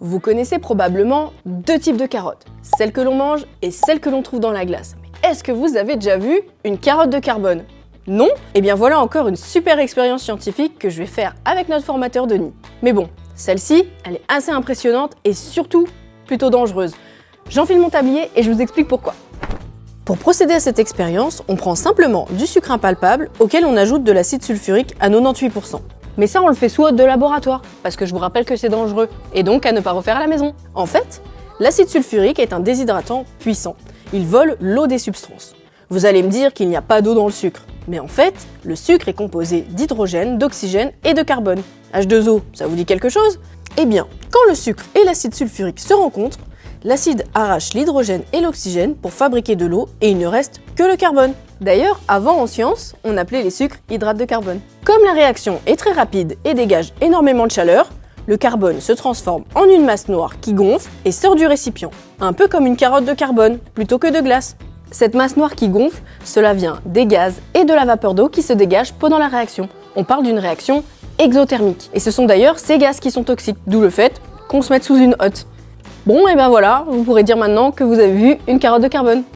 Vous connaissez probablement deux types de carottes, celles que l'on mange et celles que l'on trouve dans la glace. Mais est-ce que vous avez déjà vu une carotte de carbone? Non? Eh bien voilà encore une super expérience scientifique que je vais faire avec notre formateur Denis. Mais bon, celle-ci, elle est assez impressionnante et surtout plutôt dangereuse. J'enfile mon tablier et je vous explique pourquoi. Pour procéder à cette expérience, on prend simplement du sucre impalpable auquel on ajoute de l'acide sulfurique à 98%. Mais ça, on le fait sous hôte de laboratoire, parce que je vous rappelle que c'est dangereux, et donc à ne pas refaire à la maison. En fait, l'acide sulfurique est un déshydratant puissant. Il vole l'eau des substances. Vous allez me dire qu'il n'y a pas d'eau dans le sucre. Mais en fait, le sucre est composé d'hydrogène, d'oxygène et de carbone. H2O, ça vous dit quelque chose? Eh bien, quand le sucre et l'acide sulfurique se rencontrent, l'acide arrache l'hydrogène et l'oxygène pour fabriquer de l'eau et il ne reste que le carbone. D'ailleurs, avant en science, on appelait les sucres hydrates de carbone. Comme la réaction est très rapide et dégage énormément de chaleur, le carbone se transforme en une masse noire qui gonfle et sort du récipient. Un peu comme une carotte de carbone, plutôt que de glace. Cette masse noire qui gonfle, cela vient des gaz et de la vapeur d'eau qui se dégagent pendant la réaction. On parle d'une réaction exothermique. Et ce sont d'ailleurs ces gaz qui sont toxiques, d'où le fait qu'on se mette sous une hotte. Bon, et ben voilà, vous pourrez dire maintenant que vous avez vu une carotte de carbone.